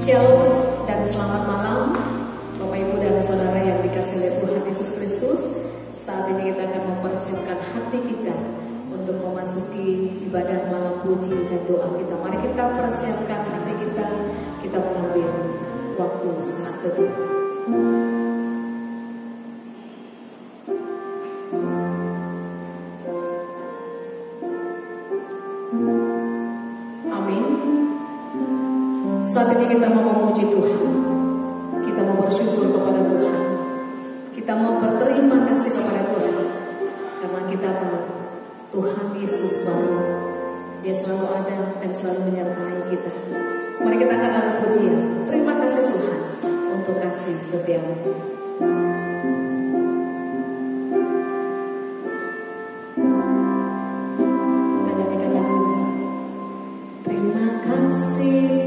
Shalom dan selamat malam Bapak Ibu dan Saudara yang dikasihi oleh Tuhan Yesus Kristus. Saat ini kita akan mempersiapkan hati kita untuk memasuki ibadah malam puji dan doa kita. Mari kita persiapkan hati kita mengambil waktu saat teduh. Saat ini kita mau memuji Tuhan, kita mau bersyukur kepada Tuhan, kita mau berterima kasih kepada Tuhan, karena kita tahu Tuhan Yesus baik, Dia selalu ada dan selalu menyertai kita. Mari kita akan lakukan pujian. Terima kasih Tuhan untuk kasih setiamu. Kita nyanyikan lagu ini. Terima kasih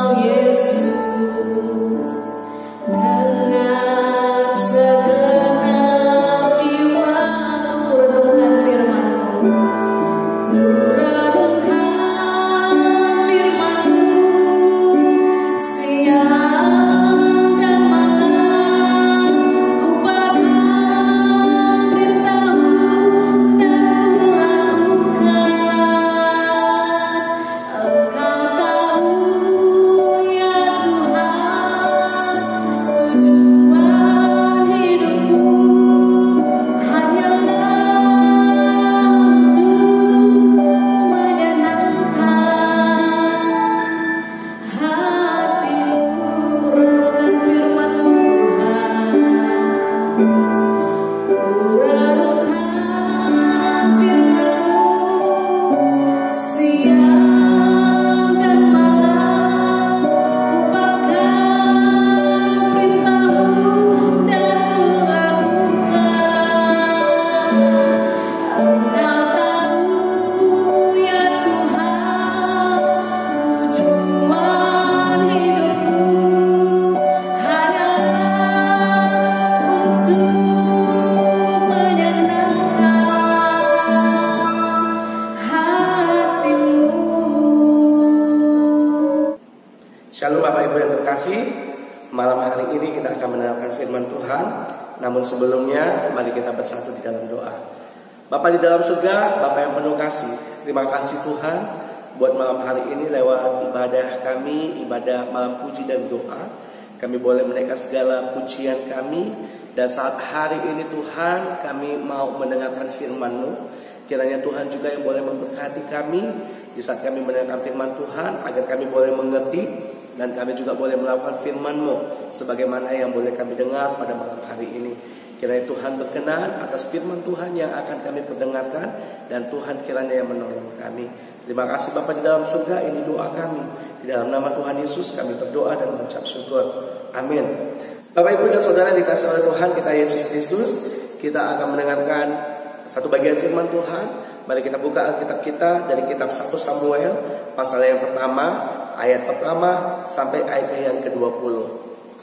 Oh, yeah. Shalom Bapak Ibu yang terkasih, malam hari ini kita akan mendengarkan firman Tuhan. Namun sebelumnya mari kita bersatu di dalam doa. Bapa di dalam surga, Bapa yang penuh kasih, terima kasih Tuhan buat malam hari ini lewat ibadah kami, ibadah malam puji dan doa. Kami boleh menaikkan segala pujian kami. Dan saat hari ini Tuhan, kami mau mendengarkan firman-Mu. Kiranya Tuhan juga yang boleh memberkati kami di saat kami mendengarkan firman Tuhan, agar kami boleh mengerti dan kami juga boleh melakukan firman-Mu sebagaimana yang boleh kami dengar pada malam hari ini. Kiranya Tuhan berkenan atas firman Tuhan yang akan kami perdengarkan, dan Tuhan kiranya yang menolong kami. Terima kasih Bapa di dalam surga, ini doa kami. Di dalam nama Tuhan Yesus kami berdoa dan mengucap syukur. Amin. Bapak Ibu dan Saudara dikasih oleh Tuhan kita Yesus Kristus, kita akan mendengarkan satu bagian firman Tuhan. Mari kita buka Alkitab kita dari kitab 1 Samuel pasal yang pertama, ayat pertama sampai ayat yang ke-20.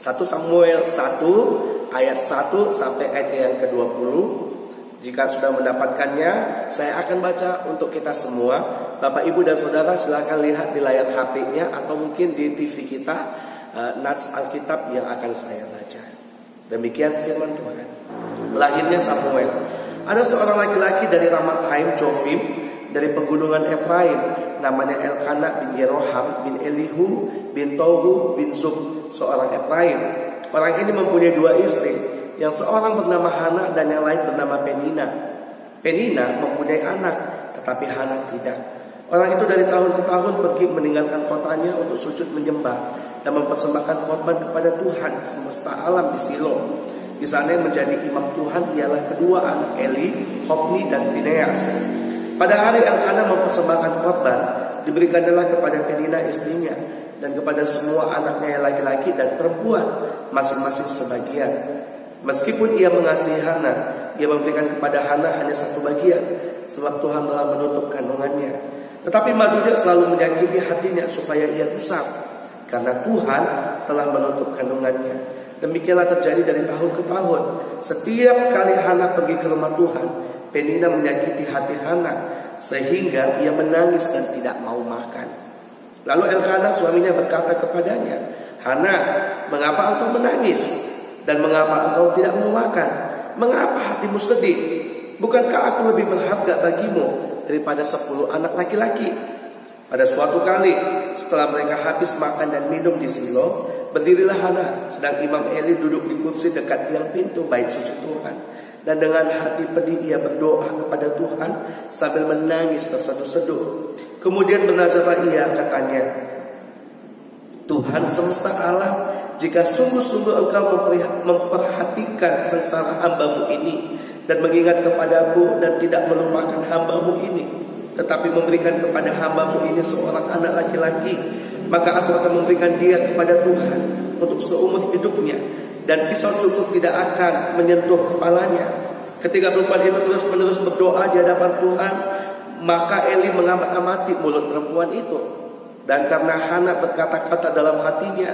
1 Samuel 1 ayat 1 sampai ayat yang ke-20. Jika sudah mendapatkannya, saya akan baca untuk kita semua. Bapak Ibu dan Saudara silakan lihat di layar HP-nya atau mungkin di TV kita nats Alkitab yang akan saya baca. Demikian firman Tuhan. Lahirnya Samuel. Ada seorang laki-laki dari Ramathaim Jofim, dari pegunungan Efraim, namanya Elkanah bin Yeroham bin Elihu bin Tohu bin Zub, seorang Efraim. Orang ini mempunyai dua istri, yang seorang bernama Hana dan yang lain bernama Penina. Penina mempunyai anak, tetapi Hana tidak. Orang itu dari tahun ke tahun pergi meninggalkan kotanya untuk sujud menyembah dan mempersembahkan korban kepada Tuhan semesta alam di Silo. Di sana yang menjadi imam Tuhan ialah kedua anak Eli, Hofni dan Fineas. Pada hari Elkanah mempersembahkan korban, diberikanlah kepada Penina istrinya dan kepada semua anaknya yang laki-laki dan perempuan, masing-masing sebagian. Meskipun ia mengasihi Hana, ia memberikan kepada Hana hanya satu bagian, sebab Tuhan telah menutup kandungannya. Tetapi madunya selalu menyakiti hatinya supaya ia rusak, karena Tuhan telah menutup kandungannya. Demikianlah terjadi dari tahun ke tahun. Setiap kali Hana pergi ke rumah Tuhan, Penina menyakiti hati Hana, sehingga ia menangis dan tidak mau makan. Lalu Elkanah suaminya berkata kepadanya, Hana, mengapa engkau menangis? Dan mengapa engkau tidak mau makan? Mengapa hatimu sedih? Bukankah aku lebih berharga bagimu daripada 10 anak laki-laki? Pada suatu kali, setelah mereka habis makan dan minum di Silo, berdirilah Hana, sedang Imam Eli duduk di kursi dekat tiang pintu bait suci Tuhan. Dan dengan hati pedih ia berdoa kepada Tuhan sambil menangis terseduh-seduh. Kemudian bernazarlah ia, katanya, Tuhan semesta alam, jika sungguh-sungguh engkau memperhatikan sengsara hamba-Mu ini, dan mengingat kepadaku dan tidak melupakan hamba-Mu ini, tetapi memberikan kepada hamba-Mu ini seorang anak laki-laki, maka aku akan memberikan dia kepada Tuhan untuk seumur hidupnya, dan pisau cukur tidak akan menyentuh kepalanya. Ketika perempuan itu terus-menerus berdoa di hadapan Tuhan, maka Eli mengamati mulut perempuan itu. Dan karena Hana berkata-kata dalam hatinya,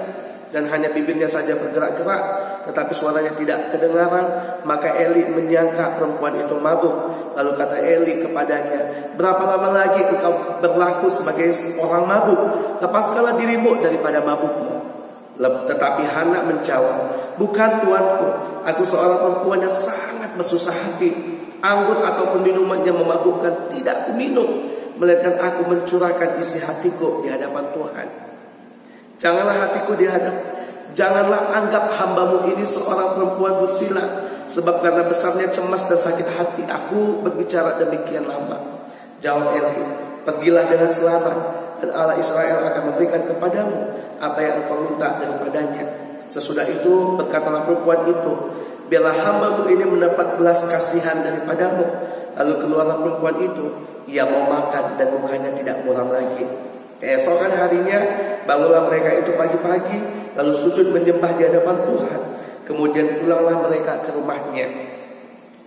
dan hanya bibirnya saja bergerak-gerak, tetapi suaranya tidak kedengaran. Maka Eli menyangka perempuan itu mabuk. Lalu kata Eli kepadanya, berapa lama lagi engkau berlaku sebagai orang mabuk? Lepaskanlah dirimu daripada mabukmu. Tetapi Hana menjawab, bukan tuanku, aku seorang perempuan yang sangat bersusah hati. Anggur ataupun minuman yang memabukkan tidak aku minum, melainkan aku mencurahkan isi hatiku di hadapan Tuhan. Janganlah anggap hambamu ini seorang perempuan bersila, sebab karena besarnya cemas dan sakit hati aku berbicara demikian lama. Jawab Eli, pergilah dengan selamat, dan Allah Israel akan memberikan kepadamu apa yang engkau minta daripadanya. Sesudah itu berkatalah perempuan itu, biarlah hambamu ini mendapat belas kasihan daripadamu. Lalu keluarlah perempuan itu, ia mau makan dan mukanya tidak muram lagi. Keesokan harinya bangunlah mereka itu pagi-pagi, lalu sujud menyembah di hadapan Tuhan. Kemudian pulanglah mereka ke rumahnya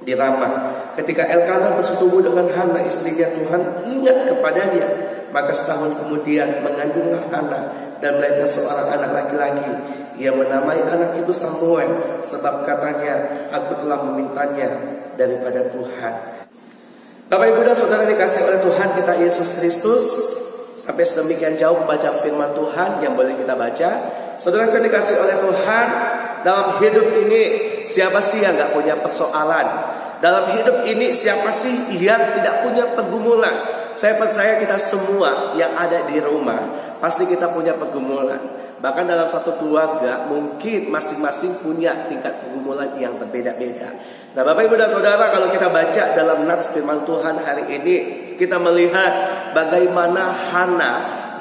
di Ramah. Ketika Elkanah bersetubuh dengan Hana istrinya, Tuhan ingat kepadanya. Maka setahun kemudian mengandunglah Hana dan melahirkan seorang anak laki-laki. Ia menamai anak itu Samuel, sebab katanya, aku telah memintanya daripada Tuhan. Bapak, Ibu dan Saudara dikasihi oleh Tuhan kita Yesus Kristus, sampai sedemikian jauh membaca firman Tuhan yang boleh kita baca. Saudara yang dikasihi oleh Tuhan, dalam hidup ini siapa sih yang gak punya persoalan? Dalam hidup ini siapa sih yang tidak punya pergumulan? Saya percaya kita semua yang ada di rumah pasti kita punya pergumulan. Bahkan dalam satu keluarga mungkin masing-masing punya tingkat pergumulan yang berbeda-beda. Nah, Bapak, Ibu dan Saudara, kalau kita baca dalam nats firman Tuhan hari ini, kita melihat bagaimana Hana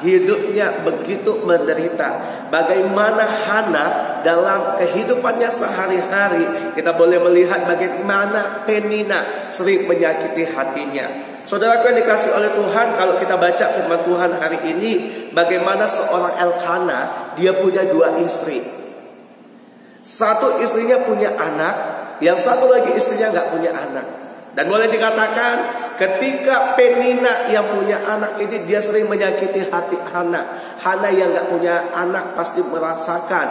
hidupnya begitu menderita. Bagaimana Hana dalam kehidupannya sehari-hari, kita boleh melihat bagaimana Penina sering menyakiti hatinya. Saudaraku yang dikasihi oleh Tuhan, kalau kita baca firman Tuhan hari ini, bagaimana seorang Elkanah, dia punya dua istri. Satu istrinya punya anak, yang satu lagi istrinya gak punya anak. Dan boleh dikatakan ketika Penina yang punya anak ini, dia sering menyakiti hati Hana. Hana yang gak punya anak pasti merasakan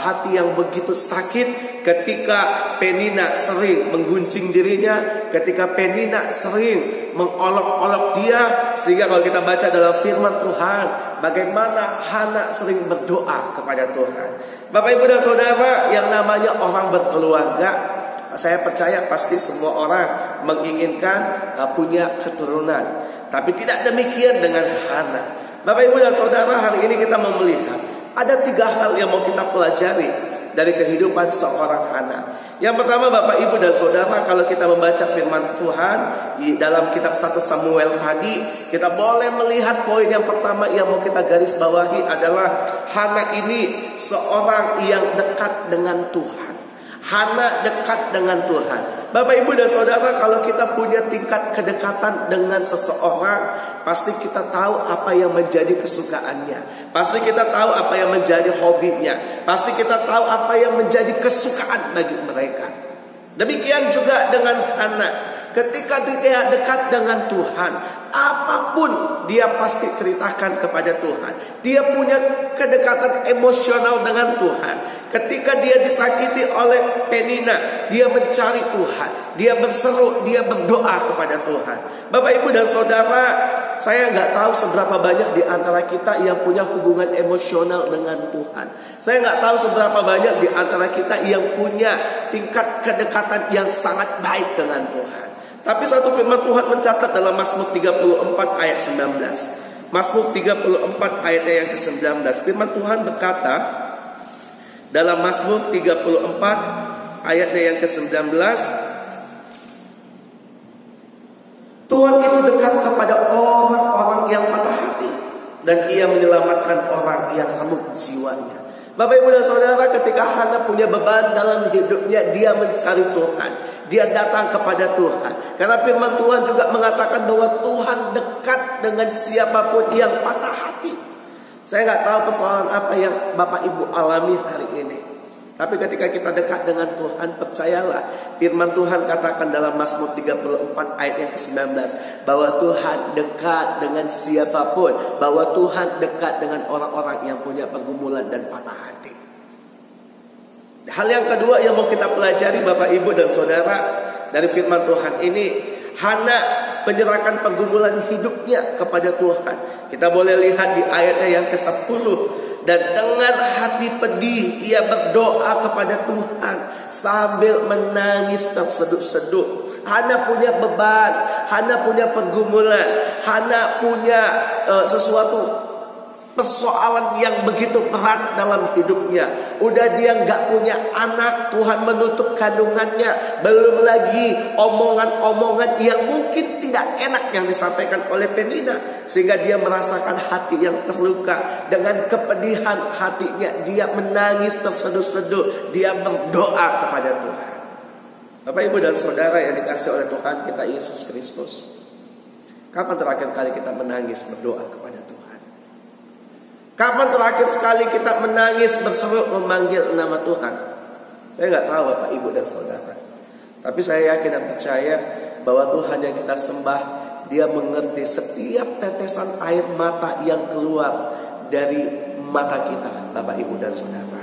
hati yang begitu sakit ketika Penina sering mengguncing dirinya, ketika Penina sering mengolok-olok dia. Sehingga kalau kita baca dalam firman Tuhan, bagaimana Hana sering berdoa kepada Tuhan. Bapak, Ibu dan Saudara, yang namanya orang berkeluarga, saya percaya pasti semua orang menginginkan punya keturunan. Tapi tidak demikian dengan Hana. Bapak, Ibu dan Saudara, hari ini kita mau melihat ada 3 hal yang mau kita pelajari dari kehidupan seorang Hana. Yang pertama, Bapak, Ibu dan Saudara, kalau kita membaca firman Tuhan di dalam kitab 1 Samuel tadi, kita boleh melihat poin yang pertama yang mau kita garis bawahi adalah Hana ini seorang yang dekat dengan Tuhan. Hana dekat dengan Tuhan. Bapak, Ibu dan Saudara, kalau kita punya tingkat kedekatan dengan seseorang, pasti kita tahu apa yang menjadi kesukaannya. Pasti kita tahu apa yang menjadi hobinya. Pasti kita tahu apa yang menjadi kesukaan bagi mereka. Demikian juga dengan Hana. Ketika dia dekat dengan Tuhan, apapun dia pasti ceritakan kepada Tuhan. Dia punya kedekatan emosional dengan Tuhan. Ketika dia disakiti oleh Penina, dia mencari Tuhan. Dia berseru, dia berdoa kepada Tuhan. Bapak, Ibu dan Saudara, saya nggak tahu seberapa banyak di antara kita yang punya hubungan emosional dengan Tuhan. Saya nggak tahu seberapa banyak di antara kita yang punya tingkat kedekatan yang sangat baik dengan Tuhan. Tapi satu firman Tuhan mencatat dalam Mazmur 34 ayat 19. Mazmur 34 ayat yang ke-19. Firman Tuhan berkata dalam Mazmur 34 ayat yang ke-19, Tuhan itu dekat kepada orang-orang yang patah hati, dan ia menyelamatkan orang yang remuk jiwanya. Bapak, Ibu dan Saudara, ketika Hana punya beban dalam hidupnya, dia mencari Tuhan. Dia datang kepada Tuhan. Karena firman Tuhan juga mengatakan bahwa Tuhan dekat dengan siapapun yang patah hati. Saya nggak tahu persoalan apa yang Bapak Ibu alami hari ini. Tapi ketika kita dekat dengan Tuhan, percayalah, firman Tuhan katakan dalam Mazmur 34 ayat yang ke-19, bahwa Tuhan dekat dengan siapapun, bahwa Tuhan dekat dengan orang-orang yang punya pergumulan dan patah hati. Hal yang kedua yang mau kita pelajari Bapak Ibu dan Saudara dari firman Tuhan ini, Hana menyerahkan pergumulan hidupnya kepada Tuhan. Kita boleh lihat di ayatnya yang ke-10. Dan dengan hati pedih ia berdoa kepada Tuhan sambil menangis terseduh-seduh. Hana punya beban, Hana punya pergumulan, Hana punya sesuatu persoalan yang begitu berat dalam hidupnya. Udah dia nggak punya anak, Tuhan menutup kandungannya. Belum lagi omongan-omongan yang mungkin tidak enak yang disampaikan oleh Penina, sehingga dia merasakan hati yang terluka. Dengan kepedihan hatinya, dia menangis terseduh-seduh. Dia berdoa kepada Tuhan. Bapak, Ibu, dan Saudara yang dikasihi oleh Tuhan kita Yesus Kristus, kapan terakhir kali kita menangis berdoa kepada Tuhan? Kapan terakhir sekali kita menangis berseru memanggil nama Tuhan? Saya nggak tahu Bapak, Ibu, dan Saudara. Tapi saya yakin dan percaya bahwa Tuhan yang kita sembah, Dia mengerti setiap tetesan air mata yang keluar dari mata kita, Bapak, Ibu, dan Saudara.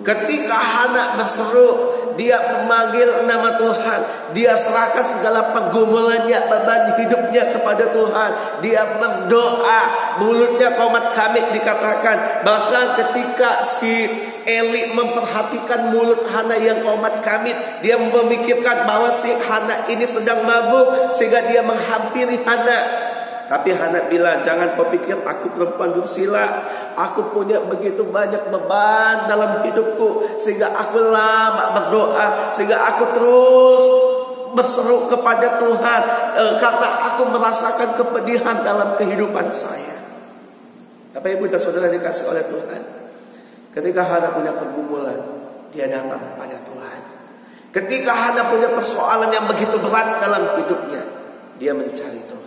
Ketika Hana berseru, dia memanggil nama Tuhan. Dia serahkan segala pergumulannya, beban hidupnya kepada Tuhan. Dia berdoa, mulutnya komat kamit dikatakan. Bahkan ketika si Eli memperhatikan mulut Hana yang komat kamit, dia memikirkan bahwa si Hana ini sedang mabuk, sehingga dia menghampiri Hana. Tapi Hana bilang, jangan kau pikir aku perempuan dursila. Aku punya begitu banyak beban dalam hidupku, sehingga aku lama berdoa, sehingga aku terus berseru kepada Tuhan, karena aku merasakan kepedihan dalam kehidupan saya. Bapak, Ibu, dan Saudara dikasih oleh Tuhan, ketika Hana punya pergumulan, dia datang kepada Tuhan. Ketika Hana punya persoalan yang begitu berat dalam hidupnya, dia mencari Tuhan.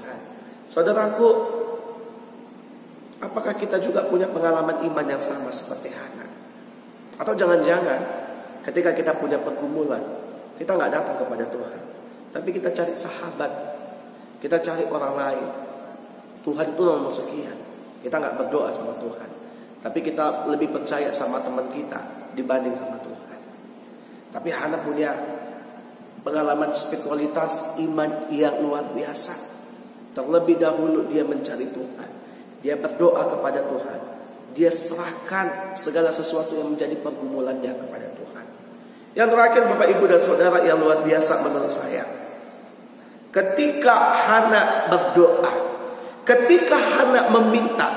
Saudaraku, apakah kita juga punya pengalaman iman yang sama seperti Hana? Atau jangan-jangan ketika kita punya pergumulan, kita nggak datang kepada Tuhan, tapi kita cari sahabat, kita cari orang lain. Tuhan itu nomor sekian. Kita nggak berdoa sama Tuhan, tapi kita lebih percaya sama teman kita dibanding sama Tuhan. Tapi Hana punya pengalaman spiritualitas iman yang luar biasa. Terlebih dahulu dia mencari Tuhan, dia berdoa kepada Tuhan, dia serahkan segala sesuatu yang menjadi pergumulannya kepada Tuhan. Yang terakhir Bapak, Ibu, dan Saudara yang luar biasa menurut saya, ketika Hana berdoa, ketika Hana meminta,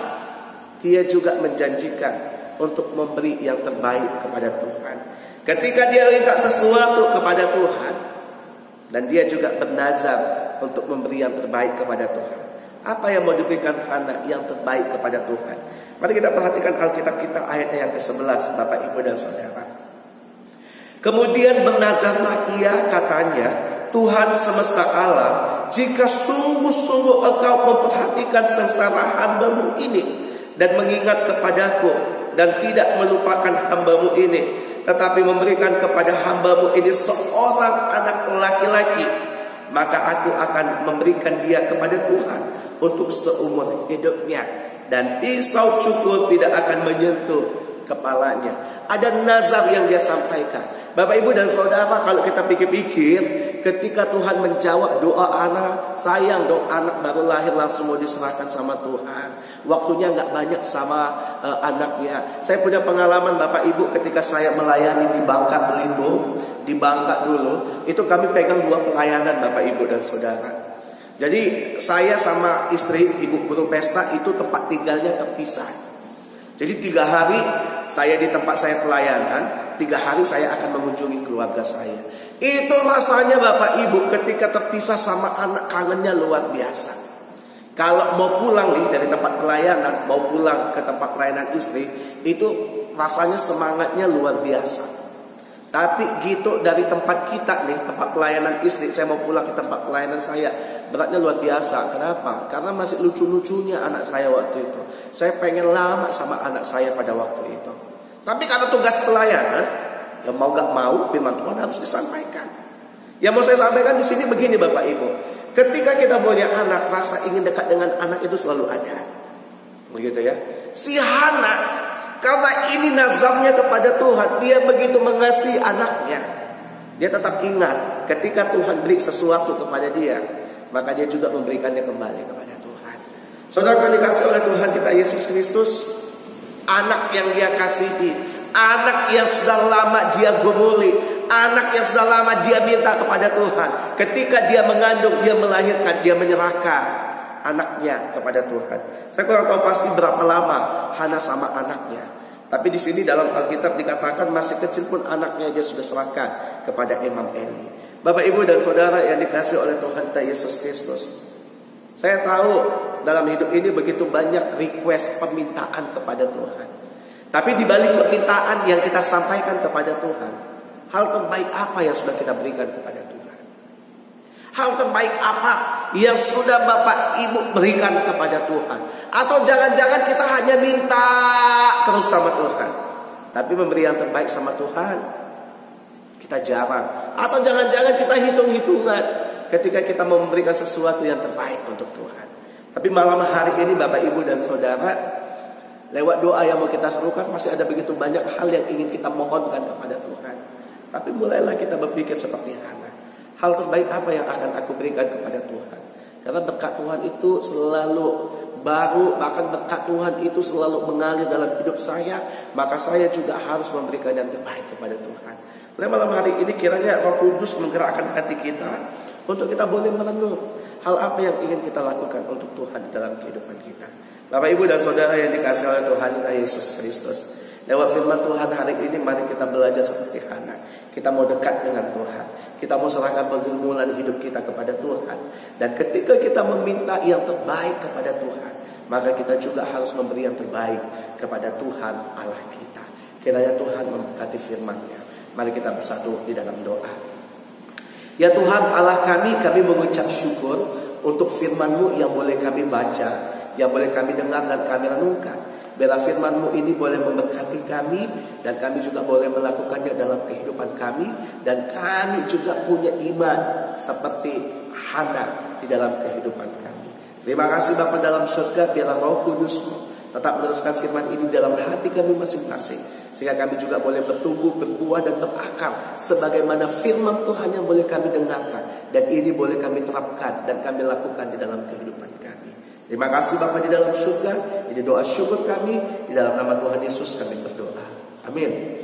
dia juga menjanjikan untuk memberi yang terbaik kepada Tuhan. Ketika dia minta sesuatu kepada Tuhan, dan dia juga bernazar untuk memberi yang terbaik kepada Tuhan. Apa yang mau diberikan Hana yang terbaik kepada Tuhan? Mari kita perhatikan Alkitab kita ayatnya yang ke-11, Bapak, Ibu, dan Saudara. Kemudian bernazarlah ia, katanya, Tuhan semesta alam, jika sungguh-sungguh engkau memperhatikan sengsara hamba-Mu ini dan mengingat kepadaku dan tidak melupakan hamba-Mu ini, tetapi memberikan kepada hamba-Mu ini seorang anak laki-laki, maka aku akan memberikan dia kepada Tuhan untuk seumur hidupnya, dan pisau cukur tidak akan menyentuh kepalanya. Ada nazar yang dia sampaikan. Bapak, Ibu, dan Saudara, kalau kita pikir-pikir, ketika Tuhan menjawab doa anak, sayang dong, anak baru lahir langsung mau diserahkan sama Tuhan. Waktunya nggak banyak sama anaknya. Saya punya pengalaman Bapak, Ibu, ketika saya melayani di Bangka Belitung, di Bangka dulu, itu kami pegang 2 pelayanan Bapak, Ibu, dan Saudara. Jadi saya sama istri, Ibu Guru Pesta, itu tempat tinggalnya terpisah. Jadi 3 hari saya di tempat saya pelayanan, 3 hari saya akan mengunjungi keluarga saya. Itu rasanya Bapak, Ibu, ketika terpisah sama anak, kangennya luar biasa. Kalau mau pulang nih dari tempat pelayanan, mau pulang ke tempat pelayanan istri, itu rasanya semangatnya luar biasa. Tapi gitu dari tempat kita nih, tempat pelayanan istri, saya mau pulang ke tempat pelayanan saya, beratnya luar biasa. Kenapa? Karena masih lucu-lucunya anak saya waktu itu. Saya pengen lama sama anak saya pada waktu itu. Tapi karena tugas pelayanan, ya mau gak mau firman Tuhan harus disampaikan. Yang mau saya sampaikan di sini begini Bapak, Ibu. Ketika kita punya anak, rasa ingin dekat dengan anak itu selalu ada. Begitu ya. Si Hana Karena ini nazarnya kepada Tuhan. Dia begitu mengasihi anaknya. Dia tetap ingat ketika Tuhan beri sesuatu kepada dia, maka dia juga memberikannya kembali kepada Tuhan. Saudara yang dikasihi oleh Tuhan kita Yesus Kristus, anak yang dia kasihi, anak yang sudah lama dia gumuli, anak yang sudah lama dia minta kepada Tuhan. Ketika dia mengandung, dia melahirkan, dia menyerahkan anaknya kepada Tuhan. Saya kurang tahu pasti berapa lama Hana sama anaknya. Tapi di sini dalam Alkitab dikatakan masih kecil pun anaknya dia sudah serahkan kepada Imam Eli. Bapak, Ibu dan Saudara yang dikasihi oleh Tuhan kita Yesus Kristus, saya tahu dalam hidup ini begitu banyak request permintaan kepada Tuhan. Tapi di balik permintaan yang kita sampaikan kepada Tuhan, hal terbaik apa yang sudah kita berikan kepada Tuhan? Hal terbaik apa yang sudah Bapak Ibu berikan kepada Tuhan? Atau jangan-jangan kita hanya minta terus sama Tuhan, tapi memberi yang terbaik sama Tuhan kita jarang. Atau jangan-jangan kita hitung-hitungan ketika kita mau memberikan sesuatu yang terbaik untuk Tuhan. Tapi malam hari ini Bapak Ibu dan Saudara, lewat doa yang mau kita serukan, masih ada begitu banyak hal yang ingin kita mohonkan kepada Tuhan. Tapi mulailah kita berpikir seperti Hana. Hal terbaik apa yang akan aku berikan kepada Tuhan? Karena berkat Tuhan itu selalu baru, bahkan berkat Tuhan itu selalu mengalir dalam hidup saya, maka saya juga harus memberikan yang terbaik kepada Tuhan. Oleh malam hari ini kiranya Roh Kudus menggerakkan hati kita untuk kita boleh merenung hal apa yang ingin kita lakukan untuk Tuhan di dalam kehidupan kita. Bapak, Ibu dan Saudara yang dikasihi oleh Tuhan kita Yesus Kristus, lewat firman Tuhan hari ini mari kita belajar seperti Hana. Kita mau dekat dengan Tuhan, kita mau serahkan pergumulan hidup kita kepada Tuhan. Dan ketika kita meminta yang terbaik kepada Tuhan, maka kita juga harus memberi yang terbaik kepada Tuhan Allah kita. Kiranya Tuhan memberkati firman-Nya. Mari kita bersatu di dalam doa. Ya Tuhan Allah kami mengucap syukur untuk firman-Mu yang boleh kami baca, yang boleh kami dengar dan kami renungkan. Biarlah firman-Mu ini boleh memberkati kami, dan kami juga boleh melakukannya dalam kehidupan kami. Dan kami juga punya iman seperti Hana di dalam kehidupan kami. Terima kasih Bapa dalam surga, biarlah Roh Kudus-Mu tetap meneruskan firman ini dalam hati kami masing-masing, sehingga kami juga boleh bertumbuh, berbuah dan berakar sebagaimana firman Tuhan yang boleh kami dengarkan. Dan ini boleh kami terapkan dan kami lakukan di dalam kehidupan kami. Terima kasih Bapa di dalam surga. Ini doa syukur kami, di dalam nama Tuhan Yesus kami berdoa. Amin.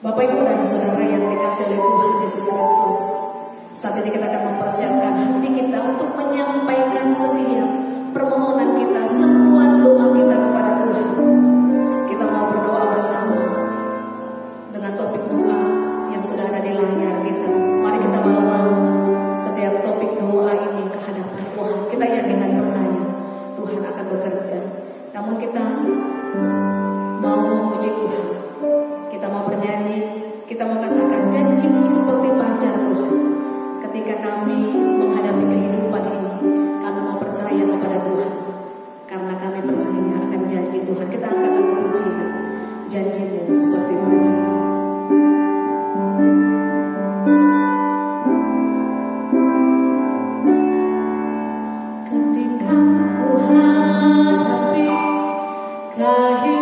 Bapak, Ibu dan Saudara yang dikasihi oleh Tuhan Yesus Kristus, saat ini kita akan mempersiapkan hati kita untuk menyampaikan setiap permohonan kita, seruan doa kita kepada Tuhan. Kita mau berdoa bersama dengan topik doa yang sudah ada di layar kita. Mari kita bawa setiap topik doa ini ke hadapan Tuhan. Kita yakin dan percaya Tuhan akan bekerja. Namun kita mau memuji Tuhan, kita mau bernyanyi, kita mau katakan janji-Mu seperti pacar Tuhan. Ketika kami menghadapi kehidupan ini, kami mau percaya kepada Tuhan, karena kami percaya akan janji Tuhan. Kita angkat lagu pujian, janji-Mu seperti pacar. Ketika ku hadapi kehidupan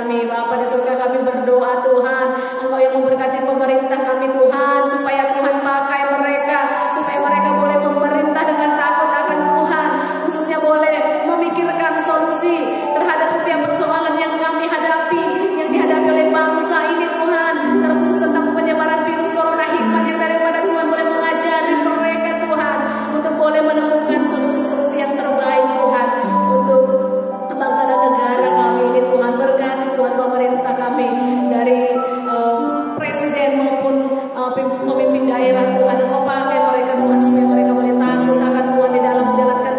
kami. Bapa di surga, kami berdoa Tuhan, Engkau yang memberkati pemerintah kami Tuhan, supaya Tuhan pakai mereka, supaya mereka boleh memerintah dengan takut akan Tuhan, khususnya boleh memikirkan solusi terhadap setiap persoalan yang kami hadapi, yang dihadapi oleh bangsa ini Tuhan, terkhusus tentang penyebaran virus corona. Hikmat yang daripada Tuhan boleh mengajari mereka Tuhan, untuk boleh menemukan solusi-solusi yang terbaik Tuhan, untuk bangsa dan negara kami ini Tuhan. Berkati Tuhan pemerintah kami, dari presiden maupun pemimpin daerah Tuhan. Engkau pakai mereka Tuhan, supaya mereka boleh takut akan Tuhan di dalam menjalankan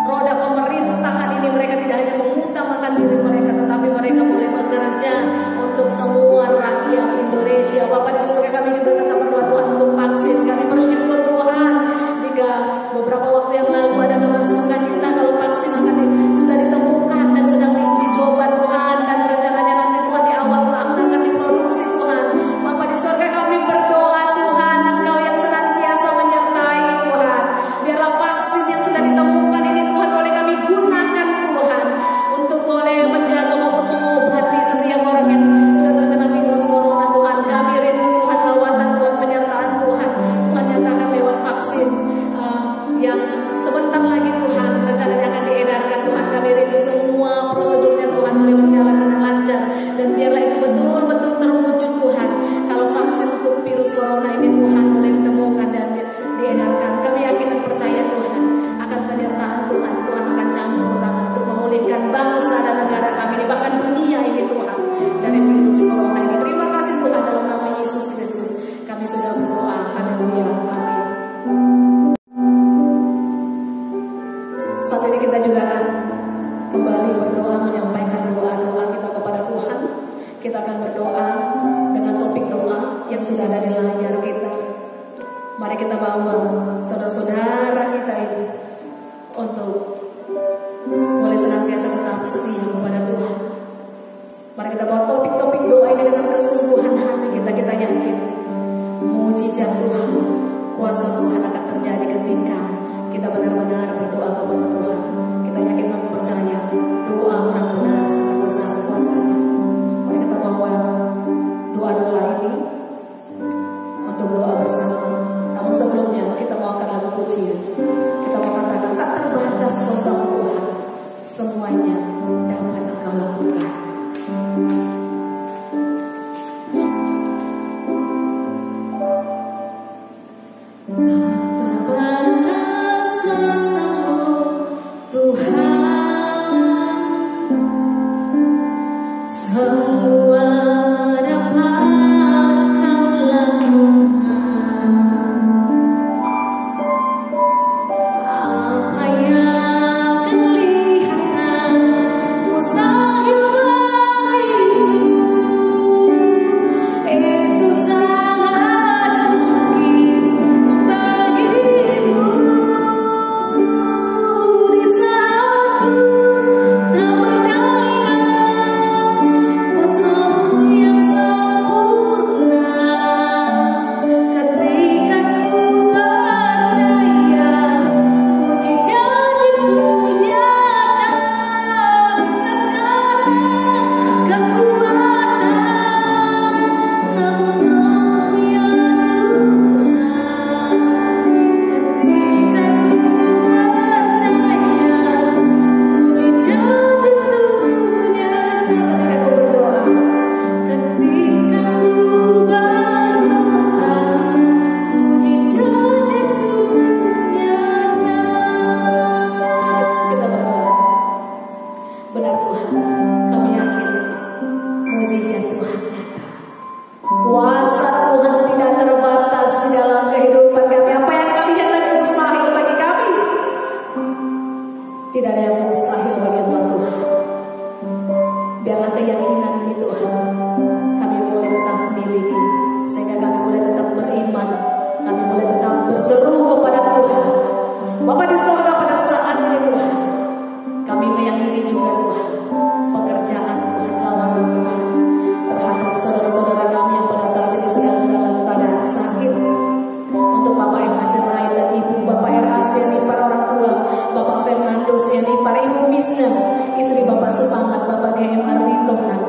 roda pemerintahan ini. Mereka tidak hanya mengutamakan diri mereka, tetapi mereka boleh bekerja untuk semua rakyat Indonesia. Bapak di surga, kami juga tetap berdoa Tuhan untuk vaksin. Kami bersyukur Tuhan, jika beberapa waktu yang lalu ada kabar sukacita kalau vaksin sudah ditemukan dan sedang diuji coba Tuhan, dan rencananya nanti Tuhan di awal tahun akan diproduksi Tuhan. Bapak di surga, kami berdoa Tuhan, Engkau yang senantiasa menyertai Tuhan. Biarlah vaksin yang sudah ditemukan ini Tuhan boleh kami gunakan Tuhan, untuk boleh menjaga maupun mengobati setiap orang yang sudah terkena virus corona Tuhan. Kami rindu Tuhan lawatan Tuhan, penyertaan Tuhan. Tuhan nyatakan lewat vaksin yang sebentar lagi Tuhan rencananya akan diedarkan Tuhan. Kami rindu semua prosedurnya Tuhan boleh berjalan dengan lancar, dan biarlah itu betul-betul terwujud Tuhan. Kalau vaksin untuk virus corona ini Tuhan boleh ditemukan dan diedarkan, kami yakin dan percaya Tuhan akan penyertaan Tuhan. Tuhan akan campur tangan untuk memulihkan bangsa dan negara kami ini, bahkan dunia ini Tuhan, dari virus corona ini. Terima kasih Tuhan, dalam nama Yesus Kristus kami sudah berdoa. Haleluya, amin. Saat ini kita juga akan kembali berdoa, menyampaikan doa-doa kita kepada Tuhan. Kita akan berdoa dengan topik doa yang sudah ada di layar kita. Mari kita bawa saudara-saudara kita ini untuk boleh senantiasa tetap setia kepada Tuhan. Mari kita bawa topik-topik doa ini dengan kesungguhan hati kita. Kita yakin mujizat Tuhan, kuasa Tuhan akan terjadi ketika kita benar-benar berdoa kepada Tuhan. Kita yakin dan percaya doa orang benar sangat besar kuasanya. Mari kita bawa doa-doa ini untuk doa bersama. Namun sebelumnya kita mau akan lagu pujian. Kita mau katakan, tak terbatas kau sama Tuhan, semuanya dapat engkau lakukan. Bapa di surga, pada saat ini Tuhan, kami meyakini juga Tuhan, pekerjaan Tuhan, lawatan Tuhan terhadap saudara-saudara kami yang pada saat ini sedang dalam keadaan sakit. Untuk Bapak yang masih lain dan Ibu, Bapak R.A. Siani, para orang tua, Bapak Fernando Siani, para Ibu Misna, istri Bapak Semangat, Bapak GM Arlitonan,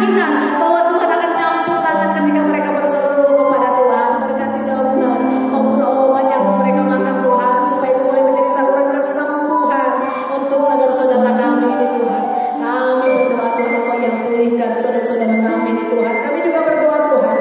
keyakinan bahwa Tuhan akan campur tangan ketika mereka berseru kepada Tuhan. Berkati dokter maupun obat yang mereka makan Tuhan, supaya itu boleh menjadi saluran kesembuhan untuk saudara-saudara kami ini Tuhan. Kami berdoa Tuhan, Engkau yang pulihkan saudara-saudara kami ini Tuhan. Kami juga berdoa Tuhan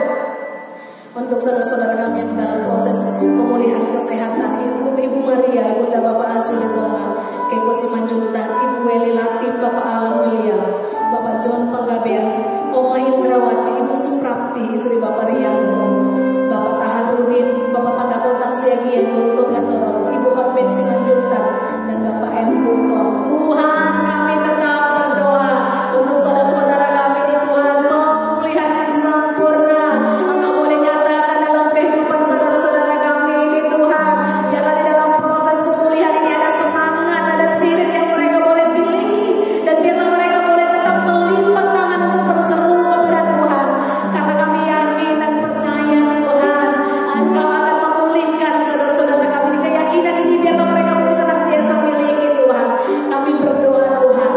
untuk saudara-saudara kami yang dalam proses pemulihan kesehatan, untuk Ibu Maria, Ibunda Bapak Asli Tonga, Keiko Simanjuntak, Ibu Weli Latif, Bapak Alam William, Bapak John Panggabean, Oma Indrawati, Ibu Suprapti, istri Bapak Rianto, Bapak Taharudin, Bapak Pandapotan Siagian, Guru Togatoro, Ibu Horben Simanjuntak, dan Bapak M. Kunton. Tuhan, kami tetap berdoa untuk saudara-saudara kami di Tuhan, pemulihan yang sempurna. Engkau boleh nyatakan dalam kehidupan saudara-saudara kami ini Tuhan. Biarlah di dalam proses pemulihan ini ada semangat, ada spirit yang mereka boleh miliki, dan biarlah mereka boleh tetap melipat tangan untuk berseru kepada Tuhan. Karena kami yakin dan percaya Tuhan, Engkau akan memulihkan saudara-saudara kami. Di keyakinan ini biarlah mereka boleh senantiasa miliki Tuhan. Kami berdoa Tuhan,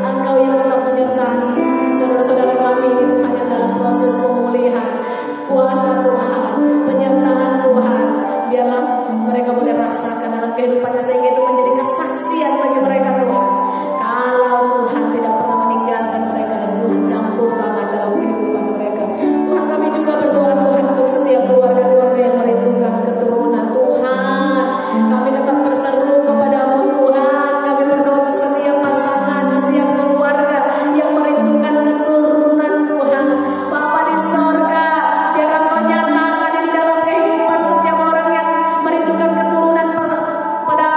Engkau yang tetap menyertai saudara-saudara kami ini Tuhan, yang dalam proses pemulihan. Kuasa Tuhan, penyertaan Tuhan, biarlah mereka boleh rasakan dalam kehidupannya, sehingga itu menjadi kesaksian bagi mereka Tuhan. Kalau Tuhan tidak pernah meninggalkan mereka dan Tuhan campur tangan dalam kehidupan mereka. Tuhan, kami juga berdoa Tuhan untuk setiap keluarga-keluarga yang merindukan keturunan Tuhan. Kami tetap berseru kepadamu Tuhan. Kami berdoa untuk setiap pasangan, setiap keluarga yang merindukan keturunan Tuhan. Bapa di sorga, biar Engkau nyatakan ini dalam kehidupan setiap orang yang merindukan keturunan pada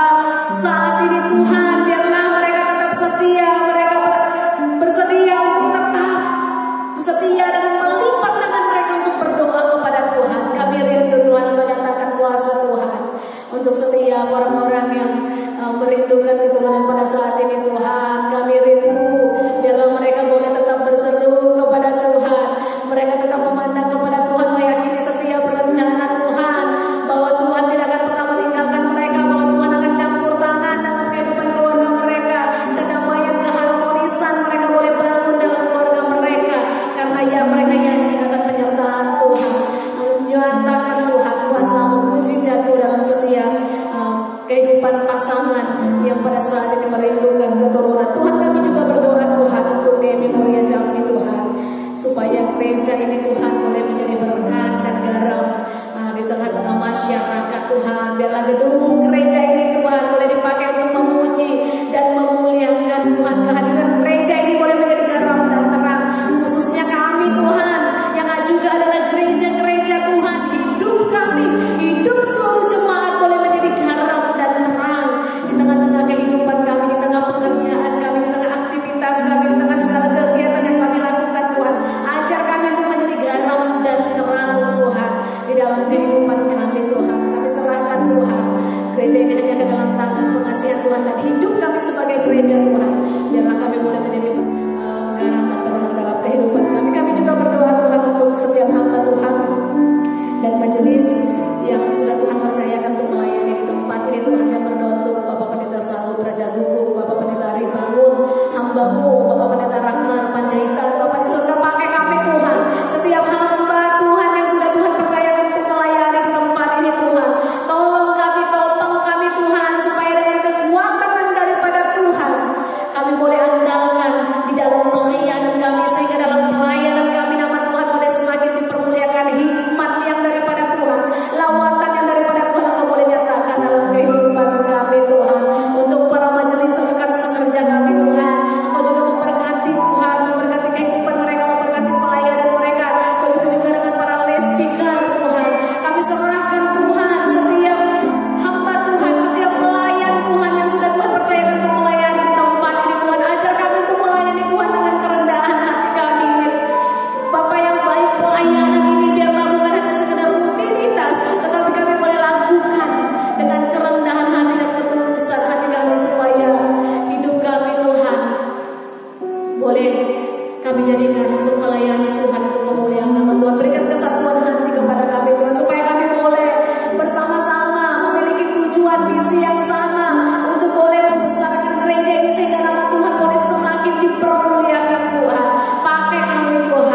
saat ini Tuhan. Biarlah mereka tetap setia, mereka bersedia untuk tetap setia dengan melipat tangan mereka untuk berdoa kepada Tuhan. Kami rindu Tuhan, Engkau nyatakan kuasa Tuhan untuk setiap orang-orang yang merindukan keturunan pada saat ini Tuhan. Kami rindu biarlah mereka boleh tetap berseru kepada Tuhan. Mereka tetap memandang kepada Tuhan, meyakini setiap rencana Tuhan, bahwa Tuhan tidak akan pernah meninggalkan mereka, bahwa Tuhan akan campur tangan dalam kehidupan keluarga mereka. Kedamaian, keharmonisan mereka boleh bangun dalam keluarga mereka, karena ya mereka yakin akan penyertaan Tuhan. Menyatakan Tuhan kuasa-Mu mujizat dalam setiap kehidupan pasangan yang pada saat ini merindukan keturunan. Tuhan, kami juga berdoa Tuhan untuk Memoria Jambi Tuhan, supaya gereja ini Tuhan boleh menjadi berkat dan garam di tengah-tengah masyarakat Tuhan. Biarlah gedung gereja ini Tuhan boleh dipakai untuk memuji dan memuliakan Tuhan. Kehadiran gereja ini boleh menjadi garam dan terang, khususnya kami Tuhan, yang juga adalah gereja-gereja Tuhan. Hidup kami, hidup seluruh jemaat boleh menjadi garam dan terang di tengah-tengah kehidupan kami, di tengah pekerjaan kami, di tengah aktivitas kami, di tengah segala kegiatan yang kami lakukan Tuhan. Ajar kami untuk menjadi garam dan terang Tuhan di dalam kehidupan kami Tuhan. Kami serahkan Tuhan gereja ini hanya ke dalam tangan pengasihan Tuhan, dan hidup kami sebagai gereja Tuhan, biarlah kami boleh menjadi garam dan terang dalam kehidupan kami. Kami juga berdoa Tuhan untuk setiap hamba Tuhan dan majelis yang sudah Tuhan percayakan untuk melayani di tempat ini Tuhan. Kami berdoa untuk Bapak Pendeta Salu Brajagugu, Bapak Pendeta Ari Bangun, hamba-Mu Bapak Pendeta Ragnar Panjaitan. Bapak di surga, pakai kami Tuhan, setiap hamba Tuhan yang sudah Tuhan percayakan untuk melayani di tempat ini Tuhan. Tolong kami, topang kami Tuhan, supaya dengan kekuatan yang daripada Tuhan kami boleh andalkan di dalam pelayanan kami, sehingga dalam pelayanan kami nama Tuhan boleh semakin dipermuliakan. Hikmat yang daripada Tuhan, lawatan yang daripada Tuhan Engkau boleh nyatakan dalam kehidupan kami Tuhan. Untuk para majelis rekan sekerja kami Tuhan, Engkau juga memberkati Tuhan, memberkati kehidupan mereka, memberkati pelayanan mereka. Begitu juga dengan para les speaker Tuhan. Kami serahkan Tuhan setiap hamba Tuhan, setiap pelayan Tuhan yang sudah Tuhan percayakan untuk melayani di tempat ini Tuhan. Ajar kami untuk melayani Tuhan dengan kerendahan hati kami ini. Bapak yang baik, pelayanan ini biarlah bukan hanya sekedar rutinitas, tetapi kami boleh lakukan dengan kerendahan hati dan ketulusan hati kami, supaya hidup kami Tuhan boleh kami jadikan untuk melayani Tuhan, untuk kemuliaan nama Tuhan. Berikan kesatuan hati kepada kami Tuhan, supaya kami boleh bersama-sama memiliki tujuan visi yang sama untuk boleh membesarkan gereja ini, sehingga nama Tuhan boleh semakin dipermuliakan Tuhan. Pakai kami Tuhan.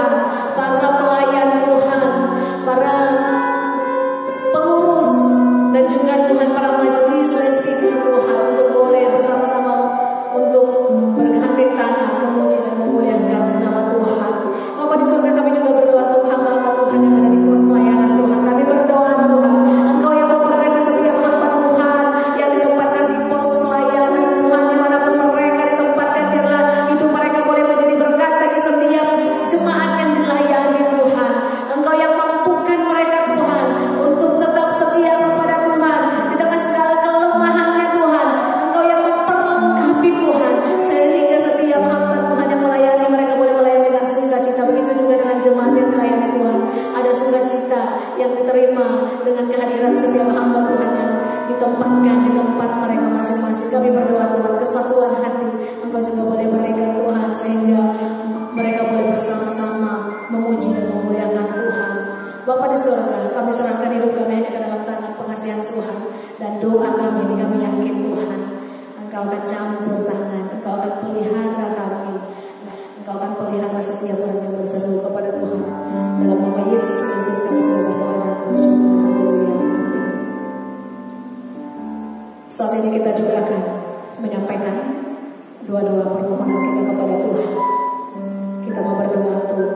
mereka boleh bersama-sama memuji dan memuliakan Tuhan. Bapa di surga, kami serahkan hidup kami hanya ke dalam tangan pengasihan Tuhan. Dan doa kami ini kami yakin Tuhan, Engkau akan campur tangan, Engkau akan pelihara kami, Engkau akan pelihara setiap orang yang berseru kepada Tuhan. Dalam nama Yesus Kristus kami sudah berdoa dan bersyukur. Haleluya. Saat ini kita juga akan menyampaikan doa-doa permohonan kita kepada Tuhan. Kita mau berdoa untuk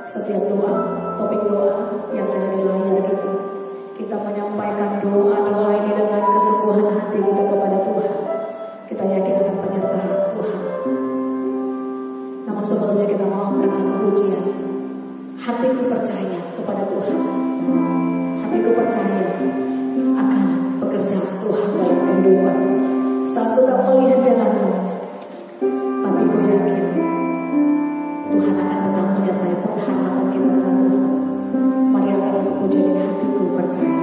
setiap doa, topik doa yang ada di layar kita. Kita menyampaikan doa-doa ini dengan kesungguhan hati kita kepada Tuhan. Kita yakin akan penyertaan Tuhan. Namun sebelumnya kita mau angkat lagu pujian. Hatiku percaya kepada Tuhan. Hatiku percaya akan pekerjaan Tuhan dalam kehidupan. Saat ku tak melihat jalanmu, tapi ku yakin Tuhan akan tetap menyertai pengharapan kita dalam Tuhan. Mari angkat lagu pujian ini, hatiku percaya.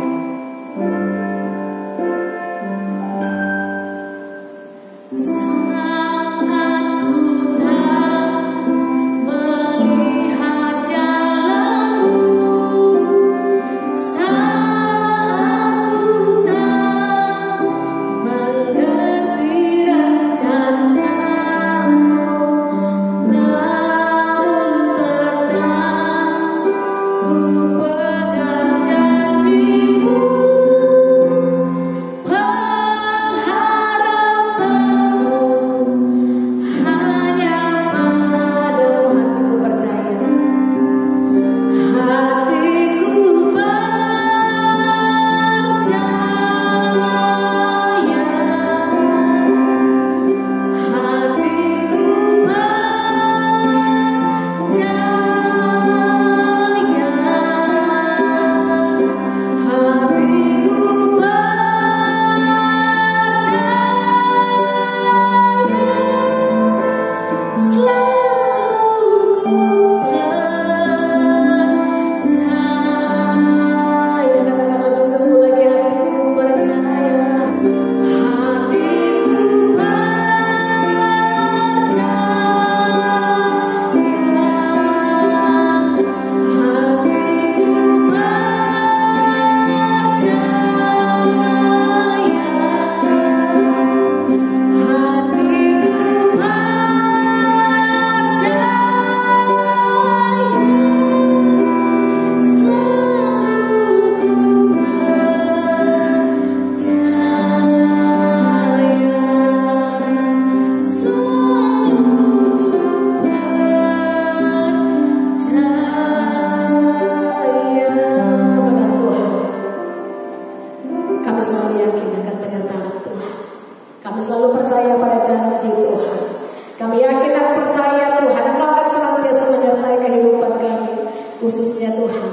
Khususnya Tuhan,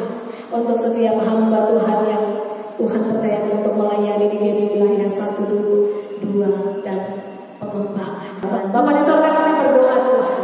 untuk setiap hamba Tuhan yang Tuhan percayakan untuk melayani di GBI wilayah 1, 2, dan pengembangan. Bapa di surga, kami berdoa Tuhan,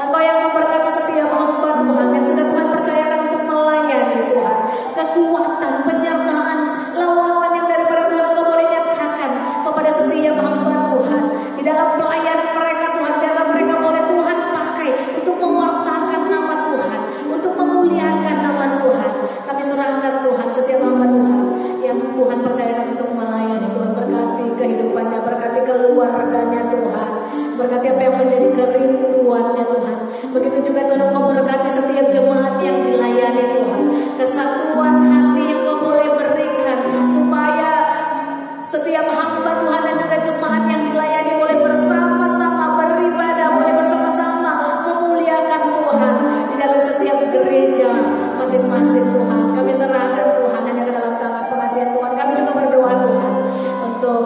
Engkau yang memberkati setiap hamba Tuhan yang sudah Tuhan percayakan untuk melayani Tuhan. Kekuatan, penyertaan, lawatan yang daripada Tuhan Engkau boleh nyatakan kepada setiap hamba Tuhan di dalam pelayanan mereka Tuhan, biarlah mereka boleh Tuhan pakai untuk mewartakan nama Tuhan, untuk memuliakan nama Tuhan. Kami serahkan Tuhan setiap hamba Tuhan yang Tuhan percayakan untuk melayani. Tuhan berkati kehidupannya, berkati keluarganya Tuhan, berkati apa yang menjadi kerinduannya Tuhan. Begitu juga Tuhan Engkau berkati setiap jemaat yang dilayani Tuhan, kesatuan hati yang Engkau boleh berikan supaya setiap hamba Tuhan dan juga jemaat yang dilayani boleh bersama-sama beribadah, boleh bersama-sama memuliakan Tuhan di dalam setiap gereja masing-masing Tuhan. Kami serahkan Tuhan hanya ke dalam tangan pengasihan Tuhan. Kami juga berdoa Tuhan untuk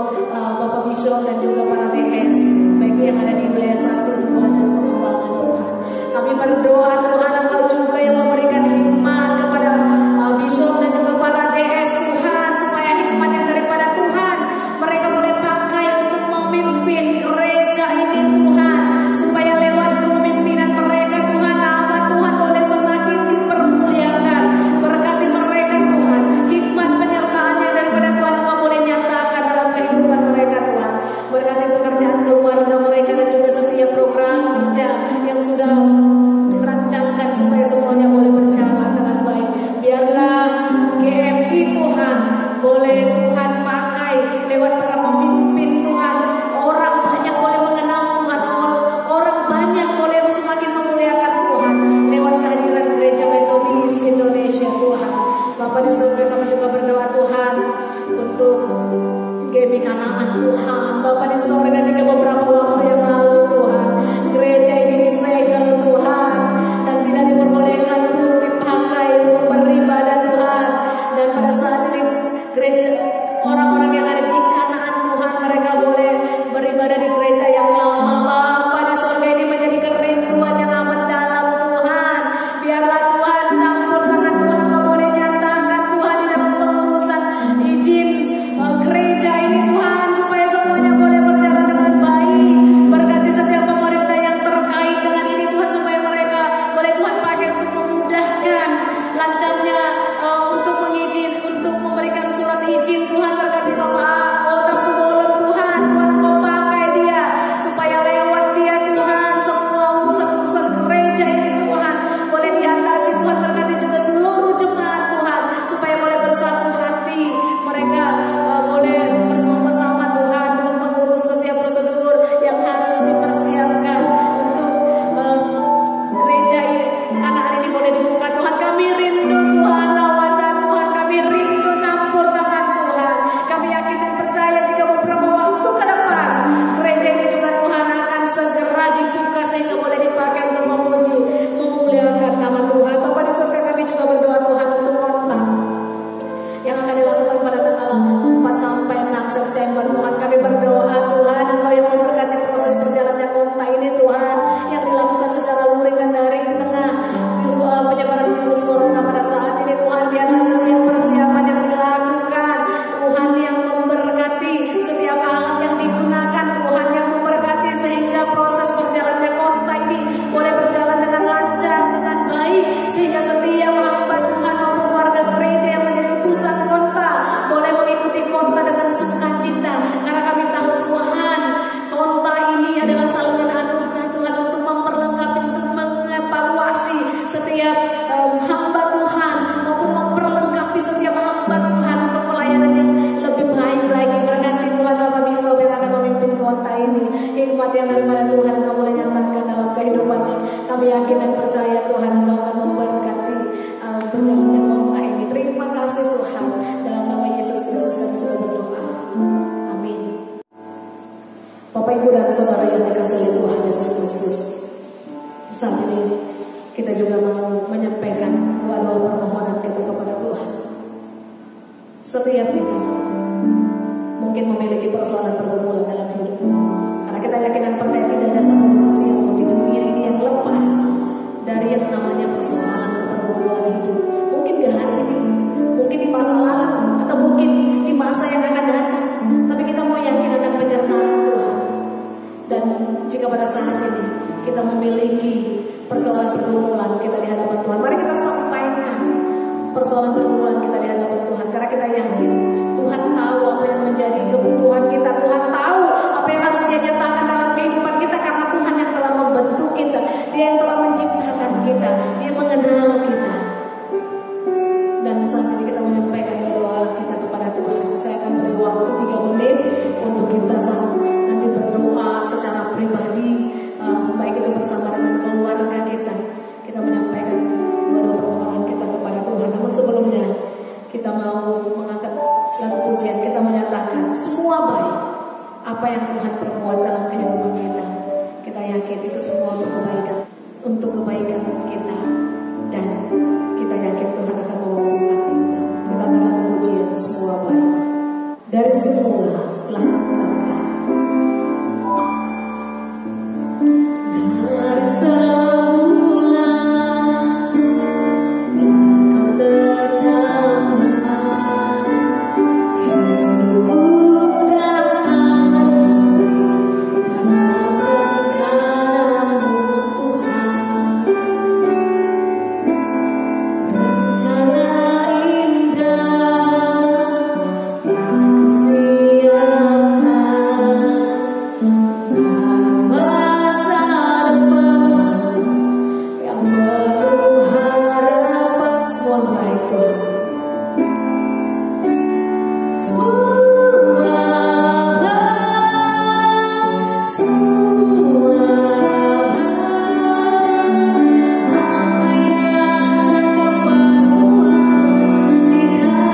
Bapak Bishop dan juga para DS, baik yang ada di wilayah 1, 2, dan pengembangan Tuhan. Kami berdoa Tuhan Engkau juga yang memberikan hikmat kepada Bishop dan juga para DS Tuhan, supaya hikmat yang daripada Tuhan mereka boleh pakai untuk memimpin gereja ini Tuhan, supaya lewat kepemimpinan mereka Tuhan nama Tuhan boleh semakin dipermuliakan. Berkati mereka Tuhan, hikmat penyertaan yang daripada Tuhan Engkau boleh nyatakan dalam kehidupan mereka Tuhan. Berkati pekerjaan keluarga mereka dan juga setiap program kerja yang sudah dengan percaya Tuhan Engkau akan memberkati perjalanan Mongka ini. Terima kasih Tuhan. Dalam nama Yesus Kristus kami sudah berdoa. Amin. Bapak Ibu dan Saudara yang dikasihi Tuhan Yesus Kristus, saat ini kita juga mau menyampaikan doa-doa permohonan kita kepada Tuhan. Setiap kita mungkin memiliki persoalan pergumulan dalam hidup, karena kita yakin dan percaya tidak ada satu manusia pun di dunia ini yang lepas dari yang namanya persoalan atau pergumulan hidup. Mungkin di hari ini, mungkin di masa lalu, atau mungkin di masa yang akan datang. Tapi kita mau yakin akan penyertaan Tuhan. Dan jika pada saat ini kita memiliki persoalan pergumulan kita di hadapan Tuhan, mari kita sampaikan persoalan pergumulan kita di hadapan Tuhan, karena kita yakin Tuhan tahu apa yang menjadi kebutuhan kita. Tuhan tahu apa yang harus Dia nyatakan dalam kehidupan kita, karena Tuhan yang telah membentuk kita, Dia yang telah menciptakan kita, Dia mengenal kita. Dan saat ini kita menyampaikan doa kita kepada Tuhan. Saya akan beri waktu 3 menit untuk kita nanti berdoa secara pribadi, baik itu bersama dengan keluarga kita. Kita menyampaikan doa permohonan kita kepada Tuhan. Namun sebelumnya kita mau mengangkat lagu pujian. Kita menyatakan semua baik apa yang Tuhan perbuat dalam kehidupan kita. Kita yakin itu semua untuk kebaikan kita, dan kita yakin Tuhan akan memberkati kita. Kita akan lagu pujian semua baik. Dari semula telah kukatakan, dari semula Engkau tetapkan hidupku dalam tangan-Mu, dalam rencana-Mu Tuhan. Rencana indah Kau siapkan masa depan yang penuh harapan. Semua baik Tuhan. Semua baik, semua baik. Apa yang Engkau perbuat di dalam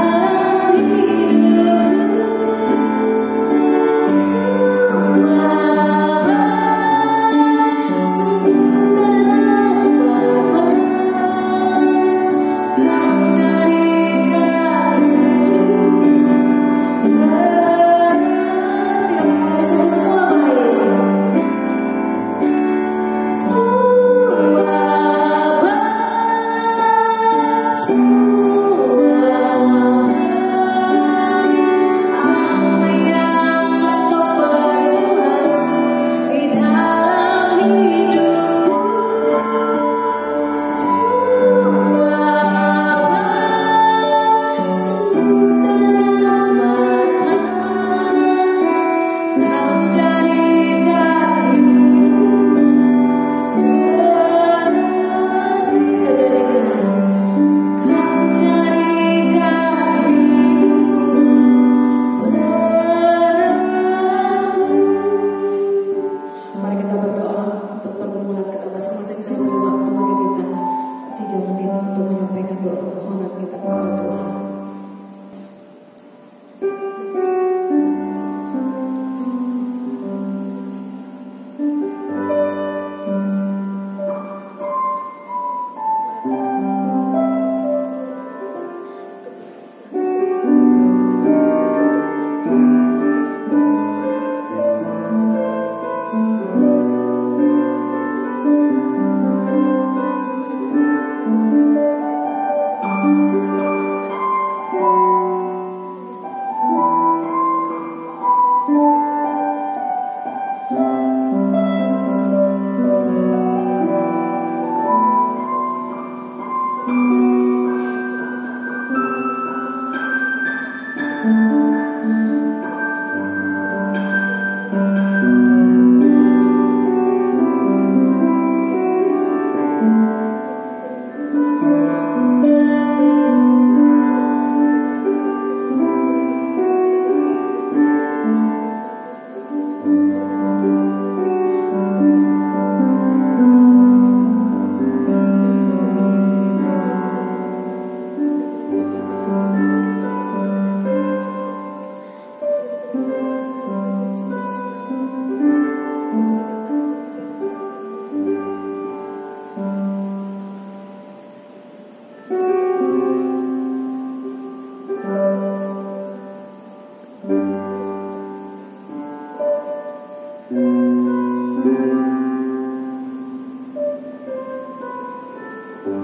Bapa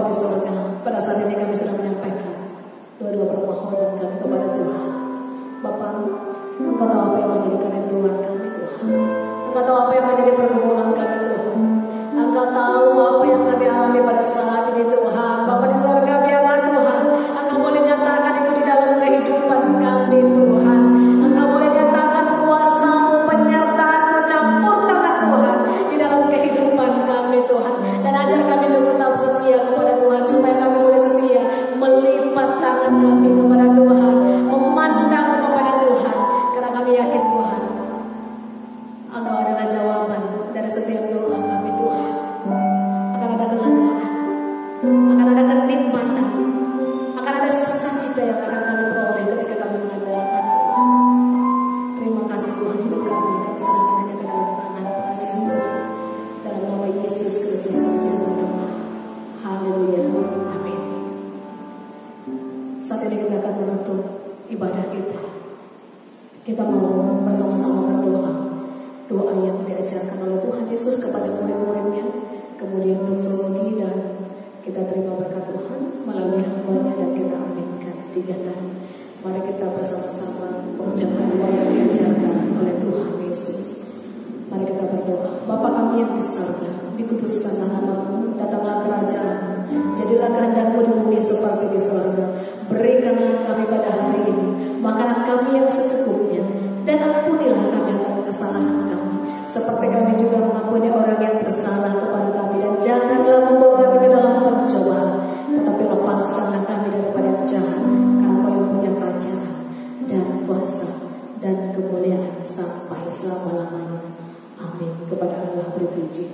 di surga, pada saat ini kami sudah menyampaikan dua-dua permohonan kami kepada Tuhan. Bapa, Engkau tahu apa yang menjadi kerinduan kami Tuhan. Engkau tahu apa yang menjadi pergumulan kami Tuhan. Engkau tahu apa yang kami alami pada saat ini Tuhan. Bapa di surga, biarlah Tuhan Engkau boleh nyatakan itu di dalam kehidupan kami Tuhan. Engkau boleh nyatakan kuasa-Mu, penyertaan-Mu, campur tangan Tuhan di dalam kehidupan kami Tuhan. Dan ajar kami untuk tetap setia kepada Tuhan, supaya kami boleh setia melipat tangan kami kepada Tuhan, memandang kepada Tuhan, karena kami yakin Tuhan Engkau adalah jawaban dari setiap doa kami Tuhan. Akan ada kelegaan, akan ada kenikmatan, akan ada sukacita yang akan kami peroleh ketika kami mengandalkan Tuhan. Terima kasih Tuhan, hidup kami serahkan hanya ke dalam tangan pengasihan Tuhan. Dalam nama Yesus Kristus kami sudah berdoa. Haleluya, amin. Saat ini kita akan menutup ibadah kita. Kita mau bersama-sama berdoa, doa yang diajarkan oleh Tuhan Yesus kepada murid-muridnya, kemudian doksologi, dan kita terima berkat Tuhan melalui hamba-Nya dan kita aminkan 3 kali. Mari kita bersama-sama mengucapkan doa yang diajarkan oleh Tuhan Yesus. Mari kita berdoa. Bapa kami yang di surga, dikuduskanlah nama-Mu, datanglah kerajaan-Mu, jadilah kehendak-Mu di bumi seperti di surga. Berikanlah kami pada hari ini makanan kami yang secukupnya, dan ampunilah kami akan kesalahan kami, seperti kami juga mengampuni orang yang bersalah kepada kami. Dan janganlah membawa kami ke dalam pencobaan, tetapi lepaskanlah kami daripada yang jahat, karena Kau yang punya kerajaan dan kuasa dan kemuliaan sampai selama-lamanya. Amin. Kepada Allah berpuji.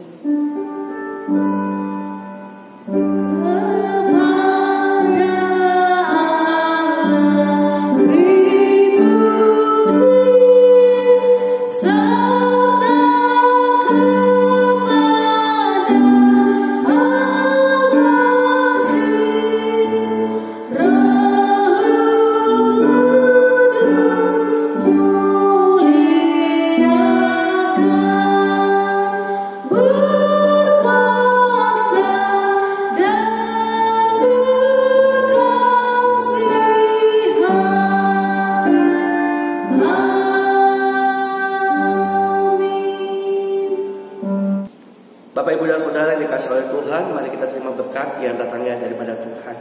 Bapak, Ibu, dan Saudara yang dikasihi oleh Tuhan, mari kita terima berkat yang datangnya daripada Tuhan.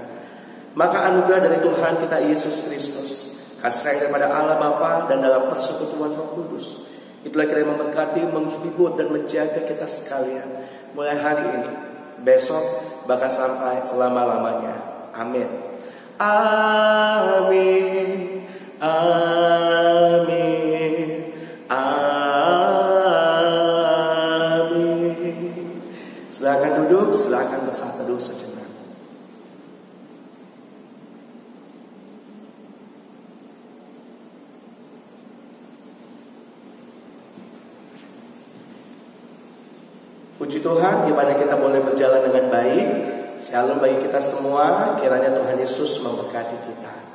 Maka anugerah dari Tuhan kita Yesus Kristus, kasih sayang daripada Allah Bapa, dan dalam persekutuan Roh Kudus, itulah kira yang memberkati, menghibur, dan menjaga kita sekalian mulai hari ini, besok, bahkan sampai selama-lamanya. Amin. Amin. Amin. Silakan duduk, silakan bersatu teduh sejenak. Puji Tuhan, ibadah kita boleh berjalan dengan baik. Shalom bagi kita semua, kiranya Tuhan Yesus memberkati kita.